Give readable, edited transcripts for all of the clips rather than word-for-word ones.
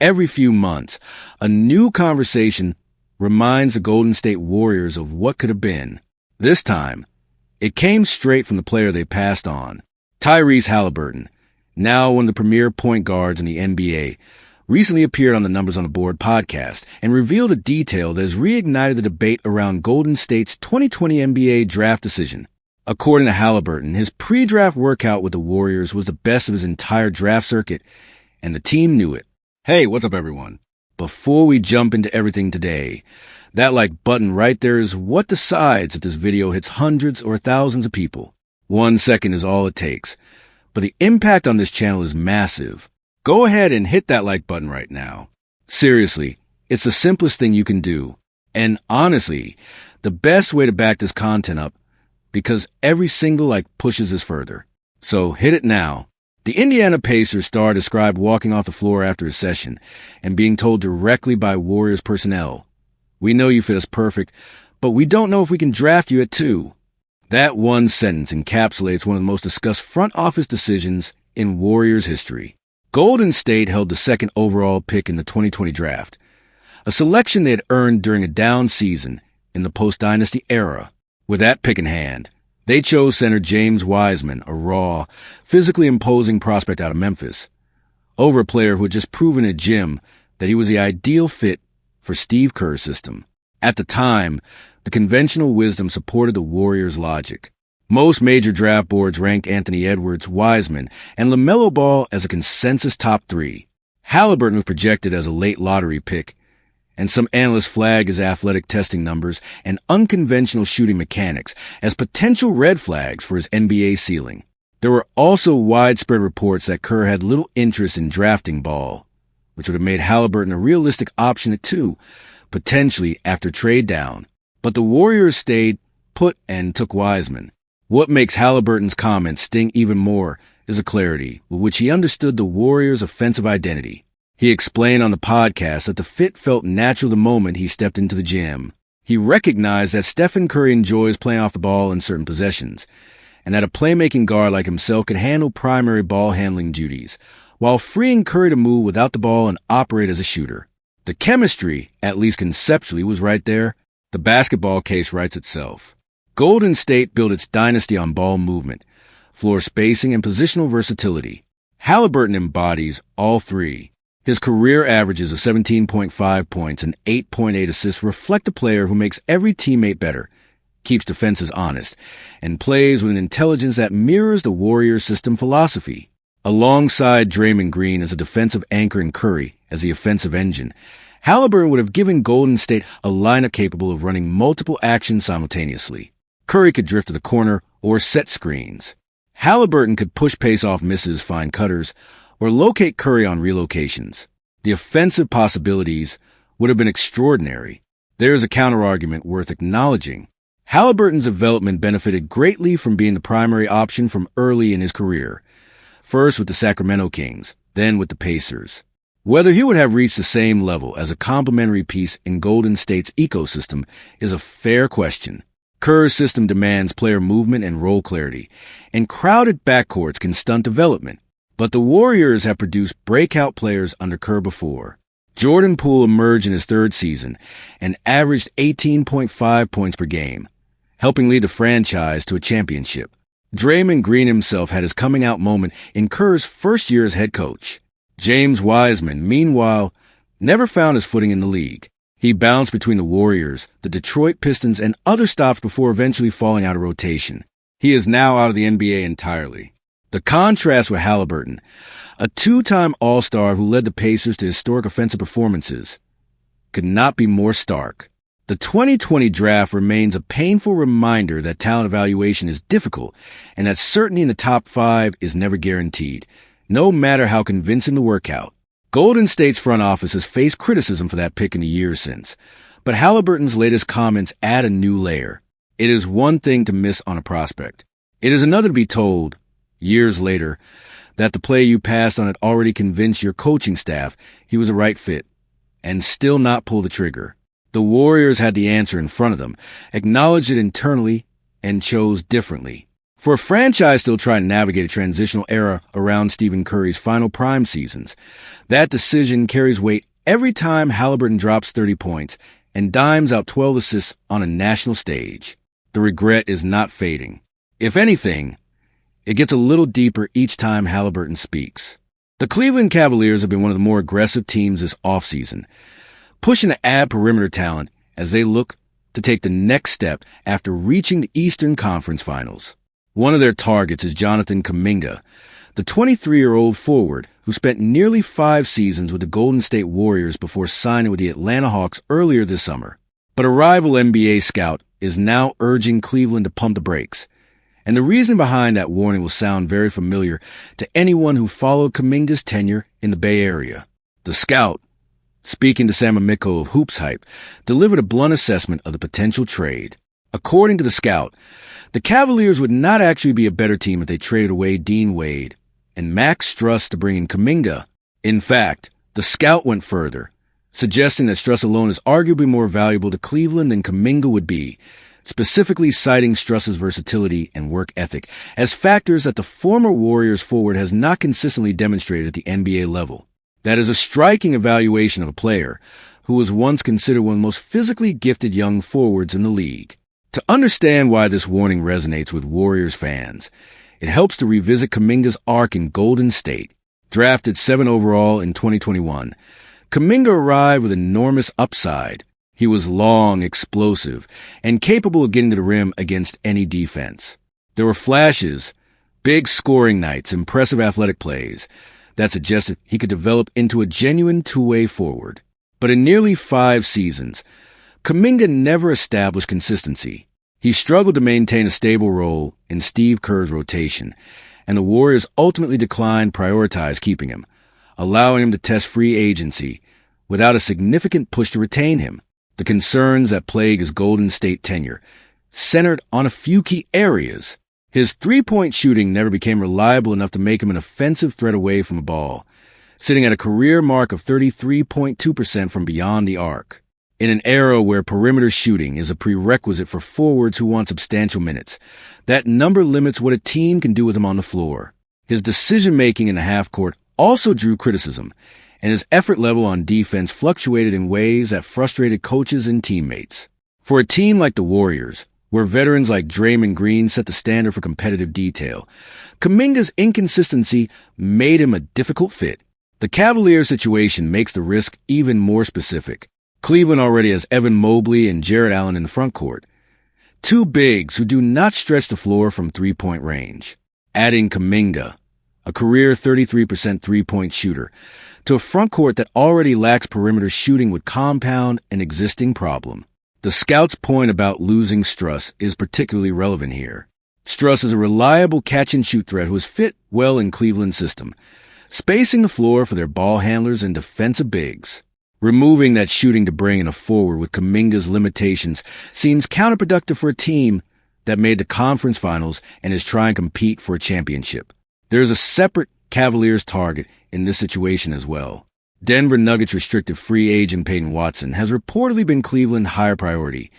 Every few months, a new conversation reminds the Golden State Warriors of what could have been. This time, it came straight from the player they passed on. Tyrese Halliburton, now one of the premier point guards in the NBA, recently appeared on the Numbers on the Board podcast and revealed a detail that has reignited the debate around Golden State's 2020 NBA draft decision. According to Halliburton, his pre-draft workout with the Warriors was the best of his entire draft circuit, and the team knew it. Hey, what's up, everyone? Before we jump into everything today, that like button right there is what decides if this video hits hundreds or thousands of people. 1 second is all it takes, but the impact on this channel is massive. Go ahead and hit that like button right now. Seriously, it's the simplest thing you can do, and honestly, the best way to back this content up, because every single like pushes us further. So hit it now. The Indiana Pacers star described walking off the floor after a session and being told directly by Warriors personnel, "We know you fit us perfect, but we don't know if we can draft you at 2. That one sentence encapsulates one of the most discussed front office decisions in Warriors history. Golden State held the second overall pick in the 2020 draft, a selection they had earned during a down season in the post-dynasty era. With that pick in hand, they chose center James Wiseman, a raw, physically imposing prospect out of Memphis, over a player who had just proven at gym that he was the ideal fit for Steve Kerr's system. At the time, the conventional wisdom supported the Warriors' logic. Most major draft boards ranked Anthony Edwards, Wiseman, and LaMelo Ball as a consensus top 3. Halliburton was projected as a late lottery pick, and some analysts flag his athletic testing numbers and unconventional shooting mechanics as potential red flags for his NBA ceiling. There were also widespread reports that Kerr had little interest in drafting Ball, which would have made Halliburton a realistic option at 2, potentially after trade down. But the Warriors stayed put and took Wiseman. What makes Halliburton's comments sting even more is the clarity with which he understood the Warriors' offensive identity. He explained on the podcast that the fit felt natural the moment he stepped into the gym. He recognized that Stephen Curry enjoys playing off the ball in certain possessions, and that a playmaking guard like himself could handle primary ball-handling duties, while freeing Curry to move without the ball and operate as a shooter. The chemistry, at least conceptually, was right there. The basketball case writes itself. Golden State built its dynasty on ball movement, floor spacing, and positional versatility. Halliburton embodies all 3. His career averages of 17.5 points and 8.8 assists reflect a player who makes every teammate better, keeps defenses honest, and plays with an intelligence that mirrors the Warriors' system philosophy. Alongside Draymond Green as a defensive anchor and Curry as the offensive engine, Halliburton would have given Golden State a lineup capable of running multiple actions simultaneously. Curry could drift to the corner or set screens. Halliburton could push pace off misses, find cutters, or locate Curry on relocations. The offensive possibilities would have been extraordinary. There is a counterargument worth acknowledging. Halliburton's development benefited greatly from being the primary option from early in his career, first with the Sacramento Kings, then with the Pacers. Whether he would have reached the same level as a complementary piece in Golden State's ecosystem is a fair question. Kerr's system demands player movement and role clarity, and crowded backcourts can stunt development. But the Warriors have produced breakout players under Kerr before. Jordan Poole emerged in his 3rd season and averaged 18.5 points per game, helping lead the franchise to a championship. Draymond Green himself had his coming-out moment in Kerr's first year as head coach. James Wiseman, meanwhile, never found his footing in the league. He bounced between the Warriors, the Detroit Pistons, and other stops before eventually falling out of rotation. He is now out of the NBA entirely. The contrast with Halliburton, a 2-time All-Star who led the Pacers to historic offensive performances, could not be more stark. The 2020 draft remains a painful reminder that talent evaluation is difficult and that certainty in the top 5 is never guaranteed, no matter how convincing the workout. Golden State's front office has faced criticism for that pick in the years since, but Halliburton's latest comments add a new layer. It is one thing to miss on a prospect. It is another to be told, years later, that the play you passed on had already convinced your coaching staff he was a right fit, and still not pull the trigger. The Warriors had the answer in front of them, acknowledged it internally, and chose differently. For a franchise still trying to navigate a transitional era around Stephen Curry's final prime seasons, that decision carries weight every time Halliburton drops 30 points and dimes out 12 assists on a national stage. The regret is not fading. If anything, it gets a little deeper each time Halliburton speaks. The Cleveland Cavaliers have been one of the more aggressive teams this offseason, pushing to add perimeter talent as they look to take the next step after reaching the Eastern Conference Finals. One of their targets is Jonathan Kuminga, the 23-year-old forward who spent nearly 5 seasons with the Golden State Warriors before signing with the Atlanta Hawks earlier this summer. But a rival NBA scout is now urging Cleveland to pump the brakes. And the reason behind that warning will sound very familiar to anyone who followed Kuminga's tenure in the Bay Area. The scout, speaking to Sam Amico of Hoops Hype, delivered a blunt assessment of the potential trade. According to the scout, the Cavaliers would not actually be a better team if they traded away Dean Wade and Max Struss to bring in Kuminga. In fact, the scout went further, suggesting that Struss alone is arguably more valuable to Cleveland than Kuminga would be, specifically citing Struss's versatility and work ethic as factors that the former Warriors forward has not consistently demonstrated at the NBA level. That is a striking evaluation of a player who was once considered one of the most physically gifted young forwards in the league. To understand why this warning resonates with Warriors fans, it helps to revisit Kuminga's arc in Golden State. Drafted 7 overall in 2021, Kuminga arrived with enormous upside. He was long, explosive, and capable of getting to the rim against any defense. There were flashes, big scoring nights, impressive athletic plays that suggested he could develop into a genuine two-way forward. But in nearly 5 seasons, Kuminga never established consistency. He struggled to maintain a stable role in Steve Kerr's rotation, and the Warriors ultimately declined to prioritize keeping him, allowing him to test free agency without a significant push to retain him. The concerns that plague his Golden State tenure centered on a few key areas. His three-point shooting never became reliable enough to make him an offensive threat away from the ball, sitting at a career mark of 33.2% from beyond the arc. In an era where perimeter shooting is a prerequisite for forwards who want substantial minutes, that number limits what a team can do with him on the floor. His decision-making in the half-court also drew criticism, and his effort level on defense fluctuated in ways that frustrated coaches and teammates. For a team like the Warriors, where veterans like Draymond Green set the standard for competitive detail, Kuminga's inconsistency made him a difficult fit. The Cavaliers situation makes the risk even more specific. Cleveland already has Evan Mobley and Jarrett Allen in the front court, 2 bigs who do not stretch the floor from three-point range. Adding Kuminga, a career 33% three-point shooter, to a front court that already lacks perimeter shooting would compound an existing problem. The scout's point about losing Struss is particularly relevant here. Struss is a reliable catch-and-shoot threat who has fit well in Cleveland's system, spacing the floor for their ball handlers and defensive bigs. Removing that shooting to bring in a forward with Kuminga's limitations seems counterproductive for a team that made the conference finals and is trying to compete for a championship. There is a separate Cavaliers target in this situation as well. Denver Nuggets restricted free agent Peyton Watson has reportedly been Cleveland's higher priority,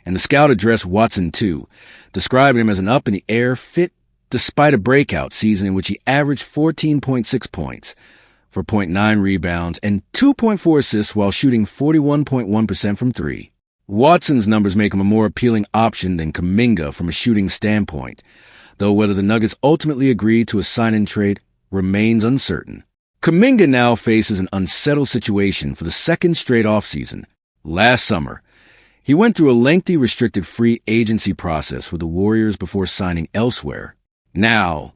and the scout addressed Watson too, describing him as an up-in-the-air fit despite a breakout season in which he averaged 14.6 points, 4.9 rebounds, and 2.4 assists while shooting 41.1% from 3. Watson's numbers make him a more appealing option than Kuminga from a shooting standpoint, though whether the Nuggets ultimately agree to a sign-in trade remains uncertain. Kuminga now faces an unsettled situation for the second straight offseason. Last summer, he went through a lengthy restricted free agency process with the Warriors before signing elsewhere. Now,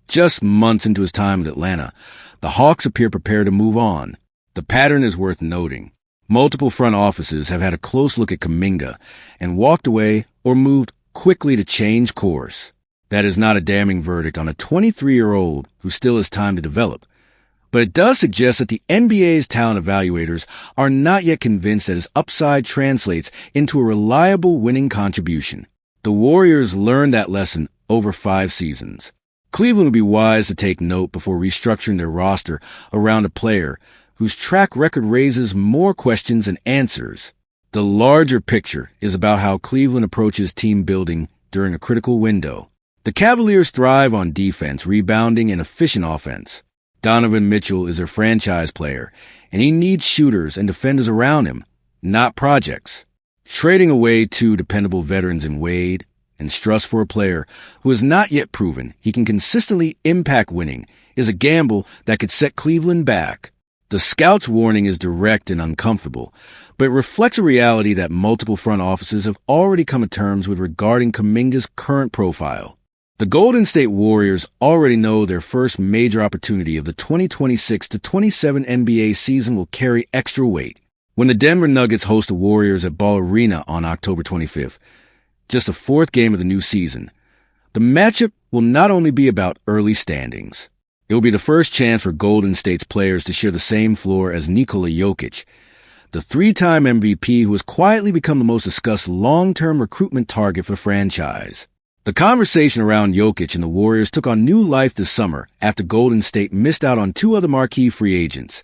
just months into his time with Atlanta, the Hawks appear prepared to move on. The pattern is worth noting. Multiple front offices have had a close look at Kuminga and walked away or moved quickly to change course. That is not a damning verdict on a 23-year-old who still has time to develop, but it does suggest that the NBA's talent evaluators are not yet convinced that his upside translates into a reliable winning contribution. The Warriors learned that lesson over 5 seasons. Cleveland would be wise to take note before restructuring their roster around a player whose track record raises more questions than answers. The larger picture is about how Cleveland approaches team building during a critical window. The Cavaliers thrive on defense, rebounding, and efficient offense. Donovan Mitchell is their franchise player, and he needs shooters and defenders around him, not projects. Trading away two dependable veterans in Wade and Struss for a player who has not yet proven he can consistently impact winning is a gamble that could set Cleveland back. The scout's warning is direct and uncomfortable, but it reflects a reality that multiple front offices have already come to terms with regarding Kuminga's current profile. The Golden State Warriors already know their first major opportunity of the 2026-27 NBA season will carry extra weight when the Denver Nuggets host the Warriors at Ball Arena on October 25th, just the fourth game of the new season. The matchup will not only be about early standings. It will be the first chance for Golden State's players to share the same floor as Nikola Jokic, the three-time MVP who has quietly become the most discussed long-term recruitment target for the franchise. The conversation around Jokic and the Warriors took on new life this summer after Golden State missed out on two other marquee free agents,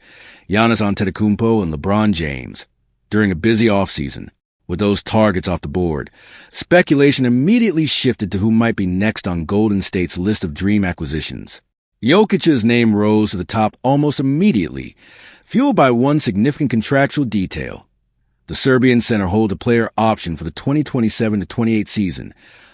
Giannis Antetokounmpo and LeBron James, during a busy offseason. With those targets off the board, speculation immediately shifted to who might be next on Golden State's list of dream acquisitions. Jokic's name rose to the top almost immediately, fueled by one significant contractual detail. The Serbian center holds a player option for the 2027-28 season,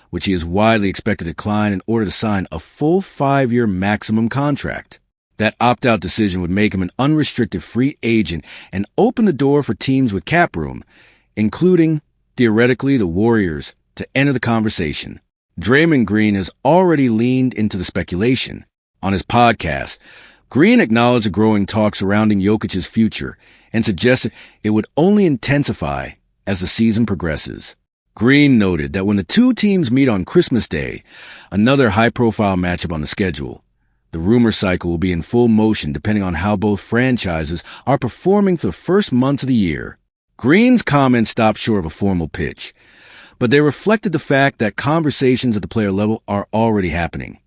which he is widely expected to decline in order to sign a full 5-year maximum contract. That opt-out decision would make him an unrestricted free agent and open the door for teams with cap room, including, theoretically, the Warriors, to enter the conversation. Draymond Green has already leaned into the speculation. On his podcast, Green acknowledged the growing talk surrounding Jokic's future and suggested it would only intensify as the season progresses. Green noted that when the two teams meet on Christmas Day, another high-profile matchup on the schedule, the rumor cycle will be in full motion depending on how both franchises are performing for the first months of the year. Green's comments stopped short of a formal pitch, but they reflected the fact that conversations at the player level are already happening,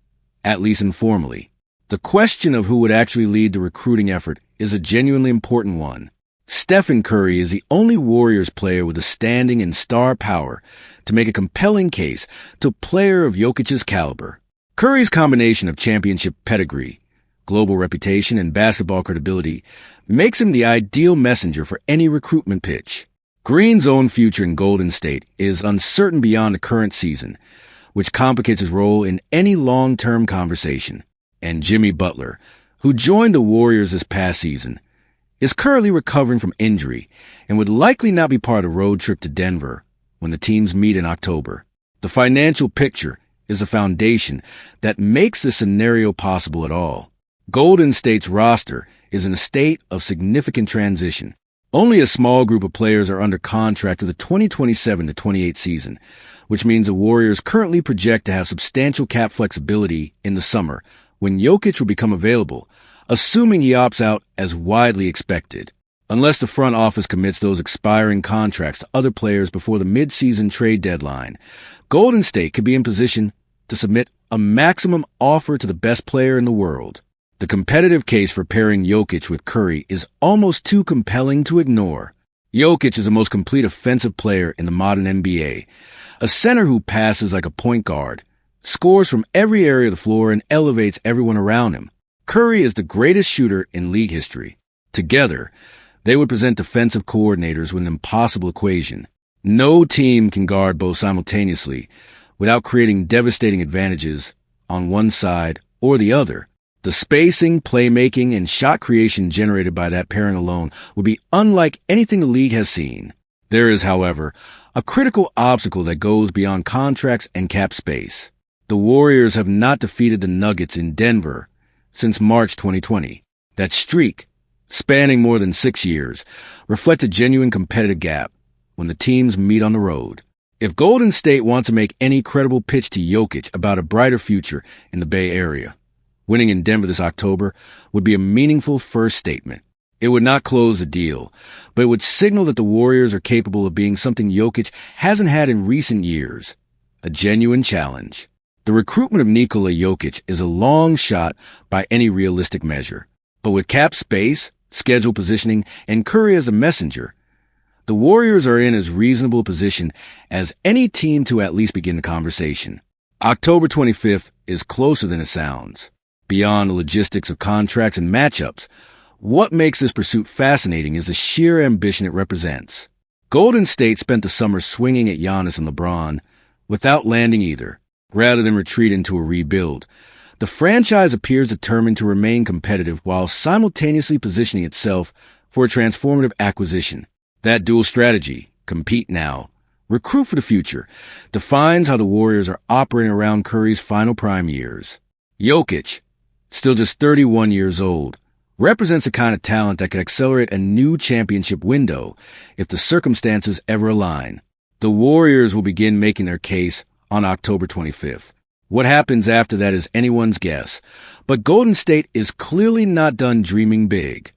at least informally. The question of who would actually lead the recruiting effort is a genuinely important one. Stephen Curry is the only Warriors player with the standing and star power to make a compelling case to a player of Jokic's caliber. Curry's combination of championship pedigree, global reputation, and basketball credibility makes him the ideal messenger for any recruitment pitch. Green's own future in Golden State is uncertain beyond the current season, which complicates his role in any long-term conversation. And Jimmy Butler, who joined the Warriors this past season, is currently recovering from injury and would likely not be part of the road trip to Denver when the teams meet in October. The financial picture is the foundation that makes this scenario possible at all. Golden State's roster is in a state of significant transition. Only a small group of players are under contract to the 2027-28 season, which means the Warriors currently project to have substantial cap flexibility in the summer when Jokic will become available, assuming he opts out as widely expected. Unless the front office commits those expiring contracts to other players before the mid-season trade deadline, Golden State could be in position to submit a maximum offer to the best player in the world. The competitive case for pairing Jokic with Curry is almost too compelling to ignore. Jokic is the most complete offensive player in the modern NBA, a center who passes like a point guard, scores from every area of the floor, and elevates everyone around him. Curry is the greatest shooter in league history. Together, they would present defensive coordinators with an impossible equation. No team can guard both simultaneously without creating devastating advantages on one side or the other. The spacing, playmaking, and shot creation generated by that pairing alone would be unlike anything the league has seen. There is, however, a critical obstacle that goes beyond contracts and cap space. The Warriors have not defeated the Nuggets in Denver since March 2020. That streak, spanning more than 6 years, reflects a genuine competitive gap when the teams meet on the road. If Golden State wants to make any credible pitch to Jokic about a brighter future in the Bay Area, winning in Denver this October would be a meaningful first statement. It would not close the deal, but it would signal that the Warriors are capable of being something Jokic hasn't had in recent years, a genuine challenge. The recruitment of Nikola Jokic is a long shot by any realistic measure. But with cap space, schedule positioning, and Curry as a messenger, the Warriors are in as reasonable a position as any team to at least begin the conversation. October 25th is closer than it sounds. Beyond the logistics of contracts and matchups, what makes this pursuit fascinating is the sheer ambition it represents. Golden State spent the summer swinging at Giannis and LeBron without landing either. Rather than retreat into a rebuild, the franchise appears determined to remain competitive while simultaneously positioning itself for a transformative acquisition. That dual strategy, compete now, recruit for the future, defines how the Warriors are operating around Curry's final prime years. Jokic, still just 31 years old, represents a kind of talent that could accelerate a new championship window if the circumstances ever align. The Warriors will begin making their case on October 25th. What happens after that is anyone's guess, but Golden State is clearly not done dreaming big.